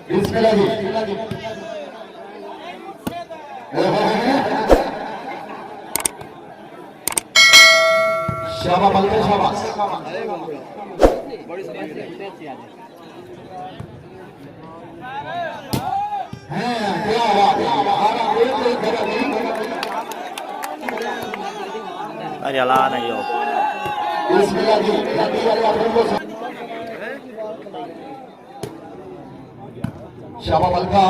बिस्मिल्लाह जी। शाबाश बल्कि शाबाश। क्या बात है। अरे अल्लाह नहीं हो। बिस्मिल्लाह जी। शाबाश बल्कि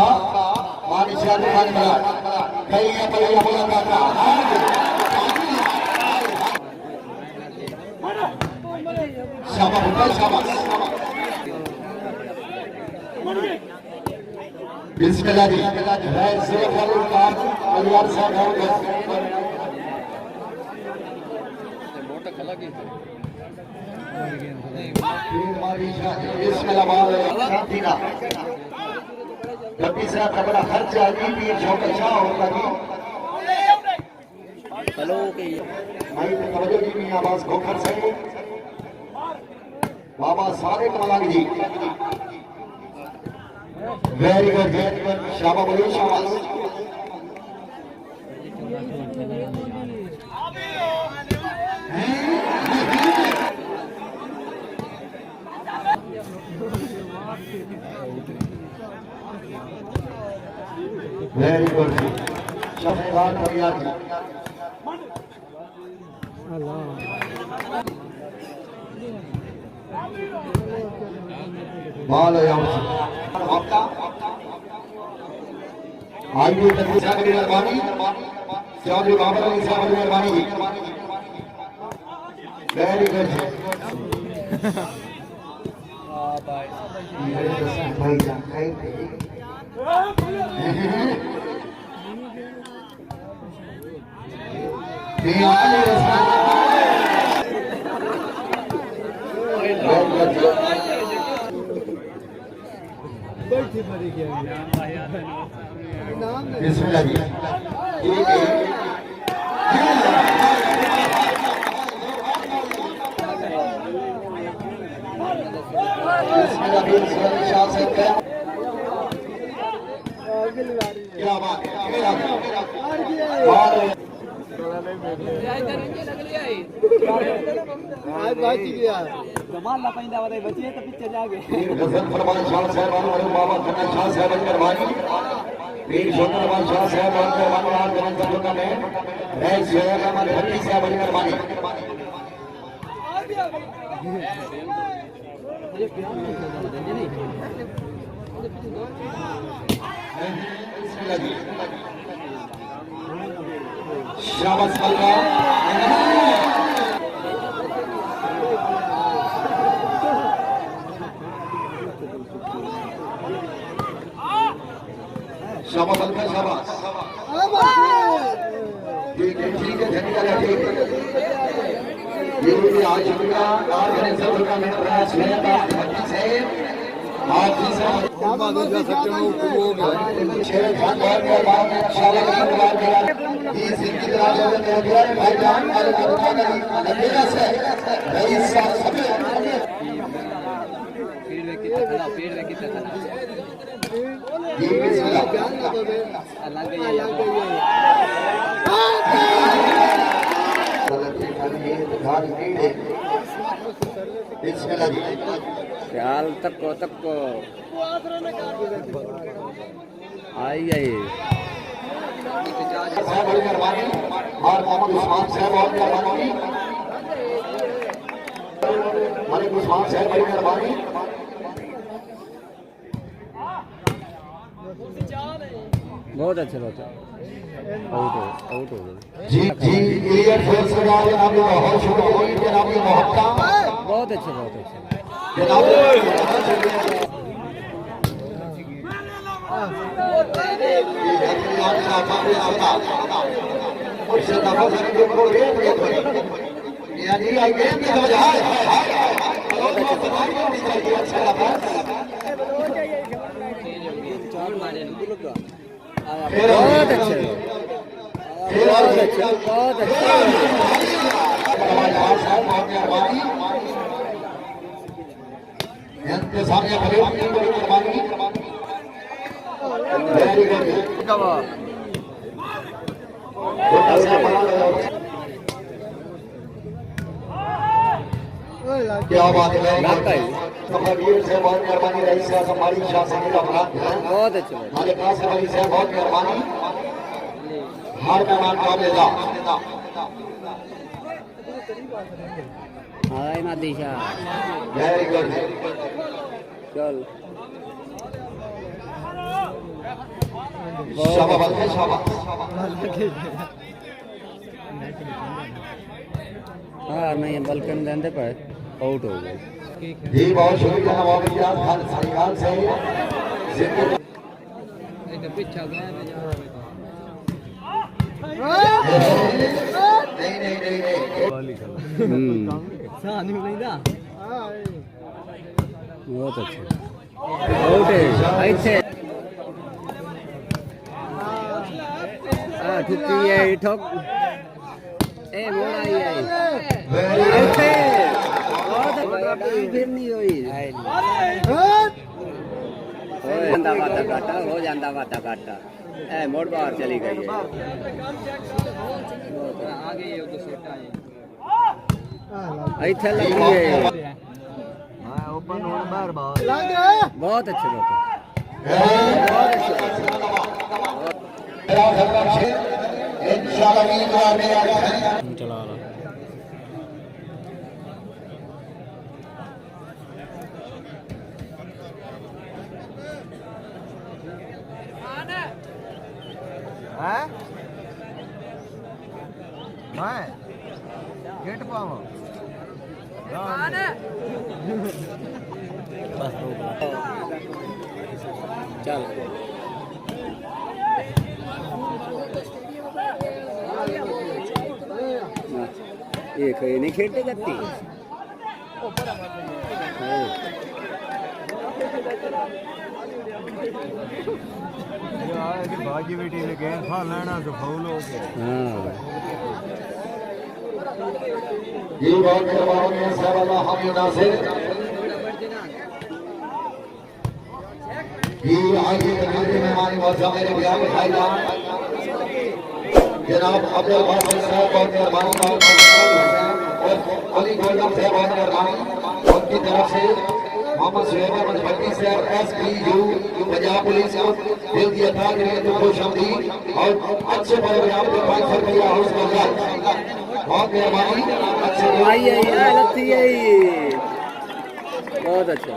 मानी शादी मानी बना कई पलिया बोला था। शाबाश बल्कि शाबाश। बिस्मिल्लाह जी। राय से फरूक खान परिवार साहब तीसरा कपड़ा खर्च आदमी भी शौक अच्छा होगा जी। हेलो के भाई तवज्जो जी भी आवाज खोखर से बाबा सारे कमाल जी। वेरी गुड शाबाश बोलो शाबाश। वेरी गुड शफेदार परिवार जी। बाल आपका आईडी तकलीफ की मेहरबानी चौधरी बाबर अली साहब की मेहरबानी जी। वेरी गुड भाई जान बिस्मिल्लाह जी। क्या बात है। कमाल ला पैंदा वाले बचिए तो पीछे जागे गजल फरमान शाह साहब और बाबा कन्ना शाह साहब की मेहरबानी पीर शोकरमान शाह साहब और मेहरबान जवान सभा में रैस जोया का हमारे हल्दी साहब की मेहरबानी। बिस्मिल्लाह जी। शाबाश बल्कि शाबाश बल्कि शाबाश। ठीक है धन्यवाद ठीक है। ये भी आज का कारखाने सब का मेरा प्रयास है से आप जी से शेर खान बहुत मेहरबान इंशाल्लाह की दुआ किया इस इतना जो मेरे भाईजान और दुआ करी अकेला से रईस साहब सब पेड़ में कितना खड़ा जी बिस्मिल्लाह अलग ही बिस्मिल्लाह जी। ख्याल तक को आई साहब बड़ी मेहरबानी और मोहम्मद उस्मान साहब बहुत मेहरबानी। मलिक उस्मान साहब बड़ी मेहरबानी। बहुत अच्छा आउट हो गए जी क्लियर फेल से जनाब बहुत शुक्रिया जनाब मोहब्बत बहुत अच्छे जनाब यानी आई गेम की वजह है बहुत अच्छे इंतजार में खड़े होंगे बड़ी मेहरबानी वेरी गुड क्या बात है लगता है कबीर से बहुत मेहरबानी रही से हमारी शासन का अपराध है बहुत अच्छे भाई हमारे पास वाली से बहुत मेहरबानी हर मेहमान का लेगा हाय ना दिशा वेरी गुड चल शाबाश शाबाश हाँ नहीं बल्कन देंदे पर आउट हो गए जी बहुत शुक्रिया नवाब इजाज खान साईखान से जिंदगी नहीं नहीं नहीं नहीं बहुत अच्छे आउट है ऐसे ठुकी है ठोक ए मोड़ा ही है ऐसे बहुत फिर नहीं हुई ਜਾਂਦਾ ਵਾਦਾ ਘਾਟਾ ਹੋ ਜਾਂਦਾ ਵਾਦਾ ਘਾਟਾ ए मोड़ बाहर चली गई है आगे ये तो सेट आए ਇੱਥੇ ਲੱਗੀ है हां ओपन होने बाहर बहुत अच्छे बहुत अच्छे इंशाल्लाह में चला रहा गेट पाओ चल एक है नहीं खेलते जाती भाजी बेटी ने गेंद खा लेना तो फाउल हो गया हाँ ये बहुत मेहरबानी है साहब अल्लाह हम नासिर ये आगे तकरीर में मेहमान मौजूद मेरे प्यारे भाईजान जनाब अब्दुल बासित साहब बहुत मेहरबानी और अली गोल्डन साहब बहुत मेहरबानी उनकी तरफ से मोहम्मद सुहेब अहमद भट्टी साहब SPU पंजाब पुलिस को दिल की अता के लिए तो खुश आमदीद और अच्छे प्रोग्राम के 500 रुपया हाउस में बहुत मेहरबानी अच्छे आई लत्ती आई बहुत अच्छा